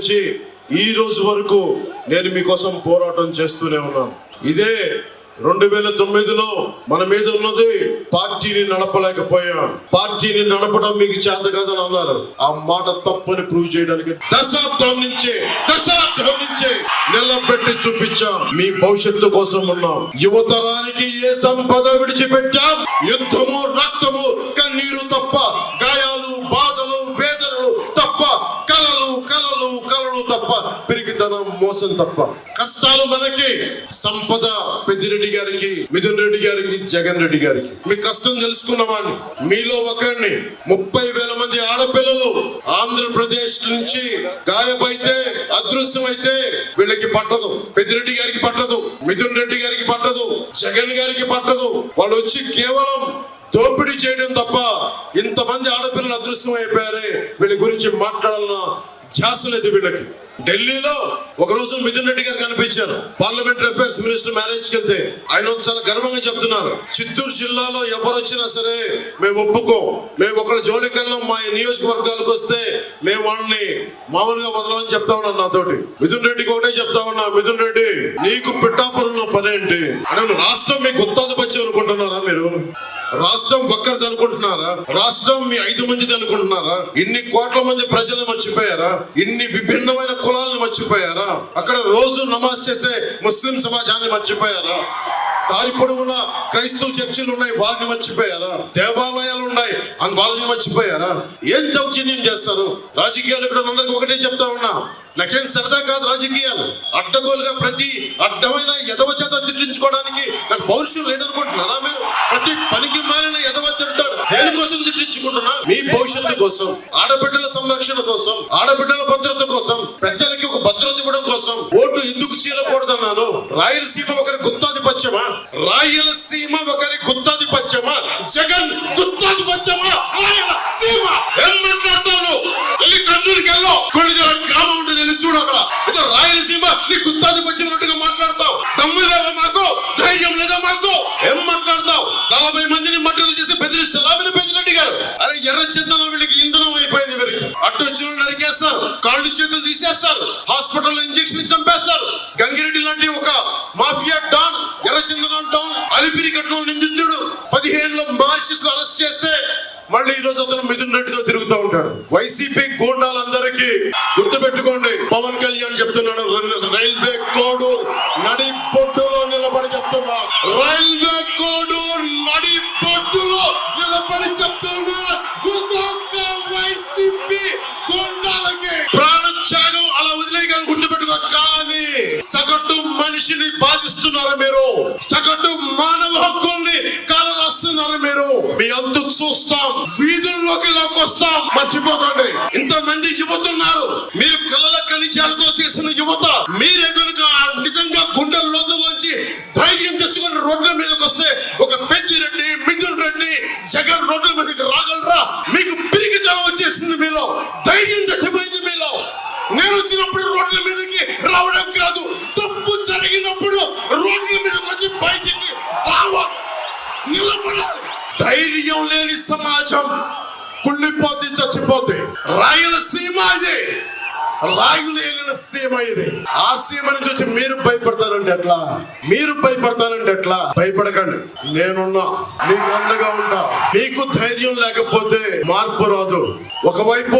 నుంచి ఈ రోజు వరకు నేను మీకోసం పోరాటం చేస్తూనే ఉన్నాను. ఇదే 2009లో మన మీద ఉన్నది పార్టీని నడపలేకపోయాం. పార్టీని నడపడం మీకు చేత కాదని అన్నారు. ఆ మాట తప్పని ప్రూవ్ చేయడానికి దశాబ్దం నుంచి నిలబెట్టి చూపించాం. మీ భవిష్యత్తు కోసం ఉన్నాం. యువతరానికి ఏ సంపద విడిచిపెట్టాం? యుద్ధము, రక్తము, కన్నీరు తప్ప, గాయాలు, బాధలు, వేదనలు తప్ప, కలలు కలలు కలలు తప్ప, పిరికితనం, మోసం తప్ప. కష్టాలు మనకి, సంపద పెద్దిరెడ్డి గారికి, మిథున్ రెడ్డి గారికి, జగన్ రెడ్డి గారికి. మీ కష్టం తెలుసుకున్నవాడిని, మీలో ఒకరిని. 30,000 మంది ఆడపిల్లలు ఆంధ్రప్రదేశ్ నుంచి గాయమైతే, అదృశ్యమైతే వీళ్ళకి పట్టదు. పెద్దిరెడ్డి గారికి పట్టదు, మిథున్ రెడ్డి గారికి పట్టదు, జగన్ గారికి పట్టదు. వాళ్ళు వచ్చి కేవలం దోపిడీ చేయడం తప్ప ఇంతమంది ఆడపిల్లలు అదృశ్యం అయిపోయారే, వీళ్ళ గురించి మాట్లాడాలన్న ధ్యాస లేదు వీళ్ళకి. ఢిల్లీలో ఒక రోజు మిథున్ రెడ్డి గారు కనిపించారు. పార్లమెంటరీ అఫైర్స్ మినిస్టర్ మ్యారేజ్కి వెళ్తే ఆయన చాలా గర్వంగా చెప్తున్నారు, చిత్తూరు జిల్లాలో ఎవరు వచ్చినా సరే మేము ఒప్పుకోం, మేము ఒకళ్ళ జోలికల్లో మా నియోజకవర్గాలకు వస్తే మేము వాళ్ళని మామూలుగా వదలమని చెప్తా ఉన్నాను. నాతోటి మిథున్ రెడ్డికి ఒకటే చెప్తా ఉన్నా, మిథున్ రెడ్డి నీకు పిఠాపురంలో పని ఏంటి అంటే, రాష్ట్రం మీ గుత్తాధిపత్యం అనుకుంటున్నారా? మీరు రాష్ట్రం ఒక్కరిది అనుకుంటున్నారా? రాష్ట్రం మీ 5 మందిది అనుకుంటున్నారా? ఇన్ని కోట్ల మంది ప్రజలను మర్చిపోయారా? ఇన్ని విభిన్నమైన కులాలను మర్చిపోయారా? అక్కడ రోజు నమాజ్ చేసే ముస్లిం సమాజాన్ని మర్చిపోయారా? దారి పొడవున క్రైస్తవ చర్చిలు ఉన్నాయి, వాళ్ళని మర్చిపోయారా? దేవాలయాలు ఉన్నాయి, వాళ్ళని మర్చిపోయారా? ఏం దౌర్జన్యం చేస్తారు? రాజకీయాలు ఇక్కడ అందరికి ఒకటే చెప్తా ఉన్నా, నాకేం సరదా కాదు రాజకీయాలు. అడ్డగోలుగా ప్రతి అడ్డమైన ఎదవ చేత తిట్టించుకోవడానికి నాకు పౌరుషం లేదనుకుంటున్నారా? మీరు ప్రతి పనికి మాలిన ఎదవ తిడతాడు. దేనికోసం తిట్టించుకుంటున్నా? మీ భవిష్యత్తు కోసం, ఆడబిడ్డల సంరక్షణ కోసం, ఆడబిడ్డల భద్రత కోసం, పెద్దలకి ఒక భద్రత ఇవ్వడం కోసం. ఓటు ఎందుకు చీలకూడదన్నాను. రాయలసీమ ఒకరి గుత్తాధిపత్యమా? రాయలసీమ ఒకరి గుత్తాధిపత్యమా? జగన్ గుత్తాధిపత్యమా? రాయలసీమ ఏం మాట్లాడతాను? వెళ్ళి కర్నూలుకి వెళ్ళో, కొన్నిదల గ్రామం ఉంటుంది, వెళ్ళి చూడు. అక్కడ ఇదో రాయలసీమ నీ గుత్తాధిపత్యం ఉన్నట్టుగా మాట్లాడతావు. దమ్ము లేదా మాకు? ధైర్యం లేదా మాకు? ఏం మాట్లాడతావు? 40 మందిని మట్టలు చేసి బెదిరిస్తారు. పెద్దిరెడ్డి గారు, అరే ఎర్ర చందనం వీళ్ళకి ఇంధనం అయిపోయింది. వీరికి అడ్డు వచ్చిన నరికేస్తారు, కాళ్ళు చేతులు తీసేస్తారు, హాస్పిటల్లో ఇంజక్షన్ చంపేస్తారు. గంగిరెడ్డి లాంటి ఒక మాఫియా డాన్, ఎర్ర చందనం డాన్, అలిపిరి కట్నం నిందితుడు 15లో మార్క్సిస్టులు అరెస్ట్ చేస్తే మళ్ళీ ఈ రోజు అతను మిథున్ రెడ్డితో తిరుగుతూ ఉంటాడు. వైసీపీ గూండాలందరికీ గుర్తుపెట్టుకోండి, పవన్ కళ్యాణ్ చెప్తున్నాడు, రైల్వే కోడూరు నడి బొడ్డులో నిలబడి చెప్తున్నా, రైల్వే కోడూరు నడి బొడ్డులో నిలబడి చెప్తున్నా, ఒక్కొక్క వైసీపీ గూండాలకి ప్రాణత్యాగం అలా వదిలేయగానే గుర్తుపెట్టుకో. కానీ సగటు మనిషిని బాధిస్తున్నారు మీరు, సగటు మానవ హక్కుల్ని కాలరాస్తున్నారు మీరు. మీ అంతు చూస్తాం, వీధుల్లోకి లాక్కొస్తాం. మర్చిపోకండి, ఇంతమంది యువతున్నారు. మీరు కలల కనిచాలతో చేసిన యువత. మీరే కనుక నిజంగా గుండెల లోతుల్లోంచి ధైర్యం తెచ్చుకొని రోడ్ల మీదకి వస్తే ఒక పెద్దిరెడ్డి, మిథున్ రెడ్డి, జగన్ రోడ్ల మీదకి రాగలరా? మీకు పిరికితనం వచ్చేసింది మీలో, ధైర్యం తెచ్చిపోయింది మీలో. నేను వచ్చినప్పుడు రోడ్ల మీదకి రావడం కాదు, తప్పు జరిగినప్పుడు రోడ్ల మీదకి వచ్చి బయటికి నిలబడాలి. ధైర్యం లేని సమాజం కుళ్ళిపోద్ది, చచ్చిపోద్ది. రాయలసీమ ఇది, రాయులేలిన సీమ ఇది. ఆ సీమ నుంచి వచ్చి మీరు భయపడతారంటే ఎట్లా? మీరు భయపడతారంటే ఎట్లా? భయపడకండి, నేనున్నా, మీకు అండగా ఉంటా. మీకు ధైర్యం లేకపోతే మార్పు రాదు. ఒకవైపు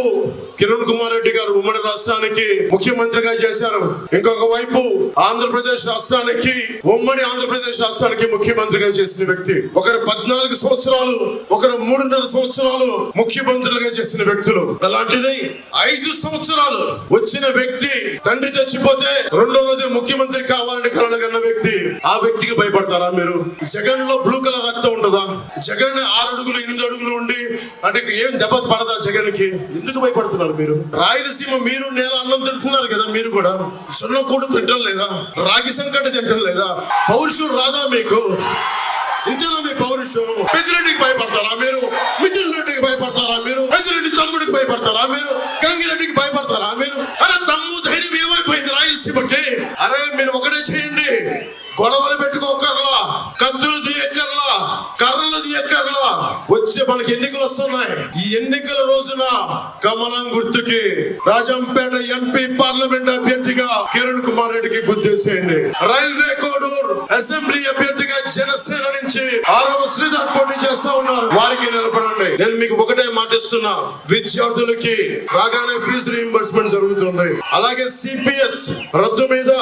కిరణ్ కుమార్ రెడ్డి గారు ఉమ్మడి రాష్ట్రానికి ముఖ్యమంత్రిగా చేశారు, ఇంకొక వైపు ఆంధ్రప్రదేశ్ రాష్ట్రానికి, ఉమ్మడి ఆంధ్రప్రదేశ్ రాష్ట్రానికి ముఖ్యమంత్రిగా చేసిన వ్యక్తి. ఒకరు 14 సంవత్సరాలు, ఒకరు 3.5 సంవత్సరాలు ముఖ్యమంత్రులుగా చేసిన వ్యక్తులు. అలాంటిది 5 సంవత్సరాలు వచ్చిన వ్యక్తి, తండ్రి చచ్చిపోతే 2వ రోజు ముఖ్యమంత్రి కావాలని కలలుగన్న వ్యక్తి. ఆ వ్యక్తికి భయపడతారా మీరు? జగన్ లో బ్లూ కలర్ రక్తం ఉంటుందా? జగన్ 6 అడుగులు 8 అడుగులు ఉండి అంటే ఏం దెబ్బ పడదా జగన్ కి? ఎందుకు భయపడుతున్నారు మీరు? రాయలసీమ మీరు నేల అన్నం తింటున్నారు కదా, మీరు కూడా జొన్న కూడు తింటం లేదా? రాగి సంకటి తింటం లేదా? పౌరుషం రాదా మీకు? ఇంతేనా మీ పౌరుషం? పెద్దిరెడ్డికి భయపడతారా మీరు? మిథున్ రెడ్డికి భయపడతారా మీరు? పెద్దిరెడ్డి తమ్ముడికి భయపడతారా మీరు? గంగిరెడ్డికి భయపడతారా మీరు? అరే దమ్ము ధైర్యం ఏమైపోయింది రాయలసీమకి? అరే మీరు ఒకటే చేయండి, గొడవలు పెట్టుకోకర్లా, కత్తులు దియక్కర్లా, కర్రలు దియక్కర్లా, వచ్చే వస్తే మనకి ఎన్నికలు వస్తున్నాయి. ఈ ఎన్నికల రోజున కమలం గుర్తుకి రాజంపేట ఎంపీ పార్లమెంట్ అభ్యర్థిగా కిరణ్ కుమార్ రెడ్డికి గుర్తేసేయండి. రైల్వే కోడూరు అసెంబ్లీ అభ్యర్థిగా జనసేన నుంచి ఆరవ శ్రీధర్ పోటీ చేస్తా ఉన్నారు. వారికి నిలబడండి. నేను మీకు ఒకటే మాటిస్తున్నా, విద్యార్థులకి రాగానే ఫీజు రీయింబర్స్మెంట్ జరుగుతుంది. అలాగే సిపిఎస్ రద్దు మీద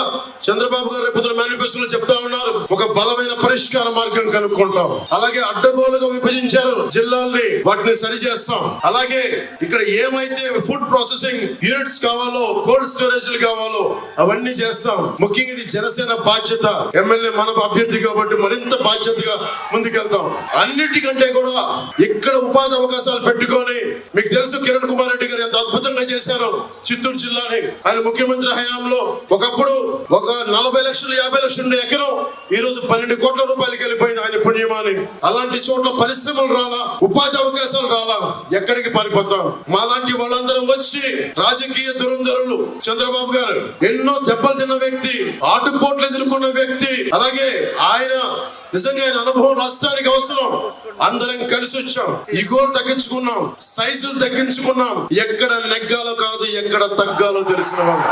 చంద్రబాబు గారు రేపు మేనిఫెస్టోలో చెప్తా ఉన్నారు, ఒక బలమైన పరిష్కార మార్గం కనుక్కుంటాం. అలాగే అడ్డగోలుగా విభజించారు జిల్లాల్ని, వాటిని సరి చేస్తాం. అలాగే ఇక్కడ ఏమైతే ఫుడ్ ప్రాసెసింగ్ యూనిట్స్ కావాలో, కోల్డ్ స్టోరేజ్లు కావాలో అవన్నీ చేస్తాం. ముఖ్యంగా ఇది జనసేన బాధ్యత. ఎమ్మెల్యే మన అభ్యర్థి కాబట్టి మరింత బాధ్యతగా ముందుకెళ్తాం. అన్నిటికంటే కూడా ఇక్కడ ఉపాధి అవకాశాలు పెట్టుకొని, మీకు తెలుసు కిరణ్ కుమార్ రెడ్డి గారు ఎంత అద్భుతంగా చేశారో చిత్తూరు జిల్లాని. ఆయన ముఖ్యమంత్రి హయాంలో ఒకప్పుడు ఒక 40 లక్షలు 50 లక్షలు ఎకరం ఈ రోజు 12 కోట్ల రూపాయలకి వెళ్ళిపోయింది ఆయన పుణ్యమాని. అలాంటి చోట్ల పరిశ్రమలు రాలా, ఉపాధి అవకాశాలు రాలా, ఎక్కడికి పారిపోతాం? మాలాంటి వాళ్ళందరం వచ్చి రాజకీయ దురంధరులు చంద్రబాబు గారు ఎన్నో దెబ్బలు తిన్న వ్యక్తి, ఆటుపోట్లు ఎదుర్కొన్న వ్యక్తి. అలాగే ఆయన నిజంగా ఆయన అనుభవం రాష్ట్రానికి అవసరం. అందరం కలిసి వచ్చాం, ఈగోలు తగ్గించుకున్నాం, సైజులు తగ్గించుకున్నాం. ఎక్కడ నెగ్గాలో కాదు, ఎక్కడ తగ్గాలో తెలిసిన వాళ్ళు.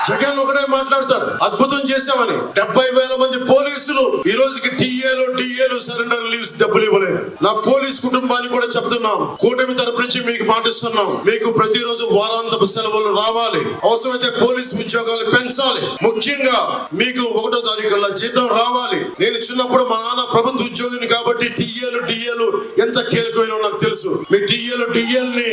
జగన్ ఒకటే మాట్లాడతాడు, అద్భుతం చేశామని. 70,000 మంది పోలీసులు ఈ రోజుకి టీఏలు సరెండర్ లీవ్స్ డబ్బులు ఇవ్వలేదు. నా పోలీస్ కుటుంబానికి కూడా చెప్తున్నాం, కూటమి తరపు నుంచి మీకు మాటిస్తున్నాం, మీకు ప్రతిరోజు వారాంతపు సెలవులు రావాలి. అవసరమైతే పోలీస్ ఉద్యోగాలు పెంచాలి. ముఖ్యంగా మీకు 1వ తారీఖుల్లో జీతం రావాలి. నేను చిన్నప్పుడు మా నాన్న ప్రభుత్వ ఉద్యోగిని కాబట్టి టీఏలు ఎంత కీలకమైన నాకు తెలుసు. మీ టీఏల్ని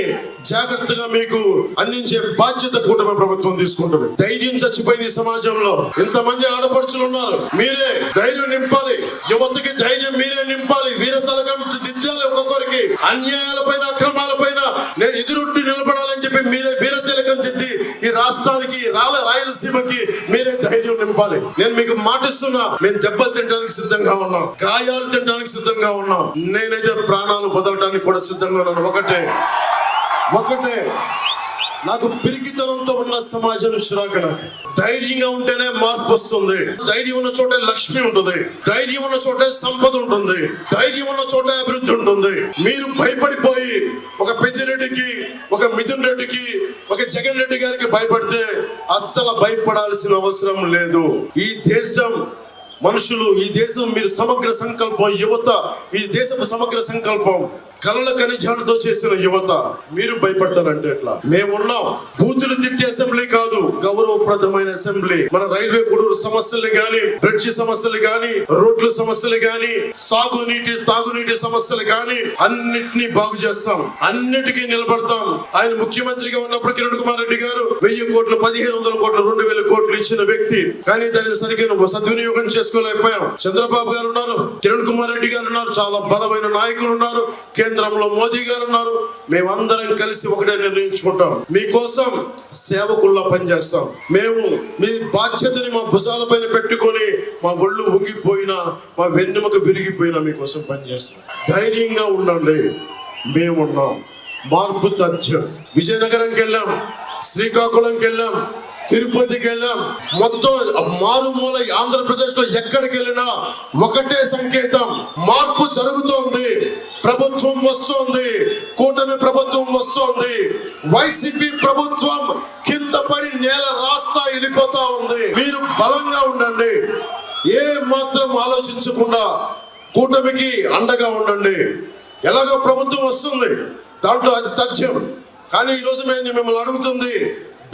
జాగ్రత్తగా మీకు అందించే బాధ్యత కూటమి ప్రభుత్వం తీసుకుంటుంది. ధైర్యం చచ్చిపోయింది ఈ సమాజంలో. ఇంతమంది ఆడపడుచులు ఉన్నారు, మీరే ధైర్యం నింపాలి. యువతకి ధైర్యం మీరే నింపాలి. వీరతలకం దిద్దాలి. ఒక్కొక్కరికి అన్యాయాలపైన అక్రమాలపైన నేను ఎదురుండి నిలబడాలని చెప్పి మీరే వీరతిలకం దిద్ది ఈ రాష్ట్రానికి, రాయలసీమకి మీరే ధైర్యం నింపాలి. నేను మీకు మాటిస్తున్నా, మేము దెబ్బలు తినడానికి సిద్ధంగా ఉన్నాం, గాయాలు తినడానికి సిద్ధంగా ఉన్నాం. నేనైతే ప్రాణాలు వదలడానికి కూడా సిద్ధంగా ఉన్నాను. ఒకటే నాకు పిరికితనంతో ఉన్న సమాజం చిరాకు. నాకు ధైర్యంగా ఉంటేనే మార్పు వస్తుంది. ధైర్యం ఉన్న చోటే లక్ష్మి ఉంటుంది, ధైర్యం ఉన్న చోటే సంపద ఉంటుంది, ధైర్యం ఉన్న చోటే అభివృద్ధి ఉంటుంది. మీరు భయపడిపోయి ఒక పెద్దిరెడ్డికి, ఒక మిథున్ రెడ్డికి, ఒక జగన్ రెడ్డి గారికి భయపడితే అస్సలు భయపడాల్సిన అవసరం లేదు. ఈ దేశం మనుషులు, ఈ దేశం మీరు సమగ్ర సంకల్పం, యువత ఈ దేశపు సమగ్ర సంకల్పం, కలల ఖనిజాలతో చేసిన యువత. మీరు భయపడతారంటే ఎట్లా? మేమున్నాం. బూతులు తిట్టే అసెంబ్లీ కాదు, గౌరవప్రదమైన అసెంబ్లీ. మన రైల్వే కొడూరు సమస్యలు గాని, బ్రిడ్జి సమస్యలు గాని, రోడ్ల సమస్యలు గాని, సాగునీటి తాగునీటి సమస్యలు గాని అన్నిటినీ బాగు చేస్తాం, అన్నిటికీ నిలబడతాం. ఆయన ముఖ్యమంత్రిగా ఉన్నప్పుడు కిరణ్ కుమార్ రెడ్డి గారు 1000 కోట్లు, 1500 కోట్లు, 2000 కోట్లు ఇచ్చిన వ్యక్తి. కానీ దాన్ని సరిగ్గా సద్వినియోగం చేసుకోలేకపోయాం. చంద్రబాబు గారు ఉన్నారు, కిరణ్ కుమార్ రెడ్డి గారు ఉన్నారు, చాలా బలమైన నాయకులు ఉన్నారు. కేంద్రంలో మోదీ గారు ఉన్నారు. మేమందరం కలిసి ఒకటే నిర్ణయించుకుంటాం, మీకోసం సేవకుల్లా పనిచేస్తాం. మేము మీ బాధ్యతని మా భుజాలపైన పెట్టుకొని మా ఒళ్ళు ఉంగిపోయినా, మా వెన్నెముక విరిగిపోయినా మీకోసం పనిచేస్తాం. ధైర్యంగా ఉండండి, మేమున్నాం. మార్పు తథ్యం. విజయనగరంకి వెళ్ళాం, శ్రీకాకుళంకి వెళ్ళాం, తిరుపతికి వెళ్ళాం. మొత్తం మారుమూల ఆంధ్రప్రదేశ్ లో ఎక్కడికి వెళ్ళినా ఒకటే సంకేతం, మార్పు జరుగుతోంది, ప్రభుత్వం వస్తోంది, కూటమి ప్రభుత్వం వస్తోంది. వైసీపీ ప్రభుత్వం కింద పడి నేల రాస్తా వెళ్ళిపోతా ఉంది. మీరు బలంగా ఉండండి, ఏ మాత్రం ఆలోచించకుండా కూటమికి అండగా ఉండండి. ఎలాగో ప్రభుత్వం వస్తుంది, దాంట్లో అది తథ్యం. కానీ ఈరోజు మేము మిమ్మల్ని అడుగుతుంది,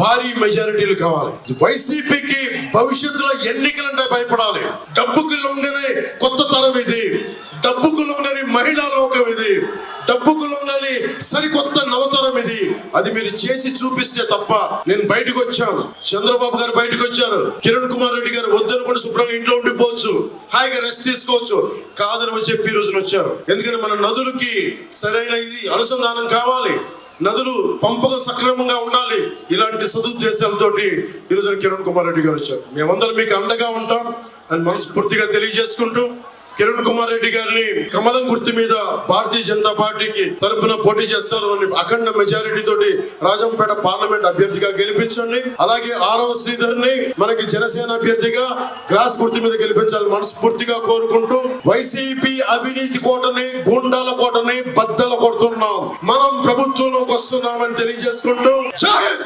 భారీ మెజారిటీలు కావాలి. వైసీపీకి భవిష్యత్తులో ఎన్నికలంటే భయపడాలి. డబ్బుకు లొంగని కొత్త తరం ఇది, డబ్బుకు లొంగని మహిళా లోకం ఇది, డబ్బుకు లొంగని సరికొత్త నవతరం ఇది. అది మీరు చేసి చూపిస్తే తప్ప. నేను బయటకు వచ్చాను, చంద్రబాబు గారు బయటకు వచ్చారు, కిరణ్ కుమార్ రెడ్డి గారు వద్దనుకుంటే శుభ్రంగా ఇంట్లో ఉండిపోవచ్చు, హాయిగా రెస్ట్ తీసుకోవచ్చు. కాదని చెప్పి ఈ రోజున వచ్చారు. ఎందుకంటే మన నదులకి సరైన ఇది అనుసంధానం కావాలి, నదులు పంపకం సక్రమంగా ఉండాలి. ఇలాంటి సదుద్దేశాలతోటి ఈరోజు కిరణ్ కుమార్ రెడ్డి గారు వచ్చారు. మేమందరం మీకు అండగా ఉంటాం అని మనస్ఫూర్తిగా తెలియజేసుకుంటూ, కిరణ్ కుమార్ రెడ్డి గారిని కమలం గుర్తు మీద భారతీయ జనతా పార్టీకి తరపున పోటీ చేస్తారు అఖండ మెజారిటీ తోటి రాజంపేట పార్లమెంట్ అభ్యర్థిగా గెలిపించండి. అలాగే ఆరవ శ్రీధర్ని మనకి జనసేన అభ్యర్థిగా గ్లాస్ గుర్తు మీద గెలిపించాలని మనస్ఫూర్తిగా కోరుకుంటూ, వైసీపీ అవినీతి కోటని, గూండాల కోటని బద్దల కోట మనం ప్రభుత్వంలోకి వస్తున్నామని తెలియజేసుకుంటూ జై హింద్.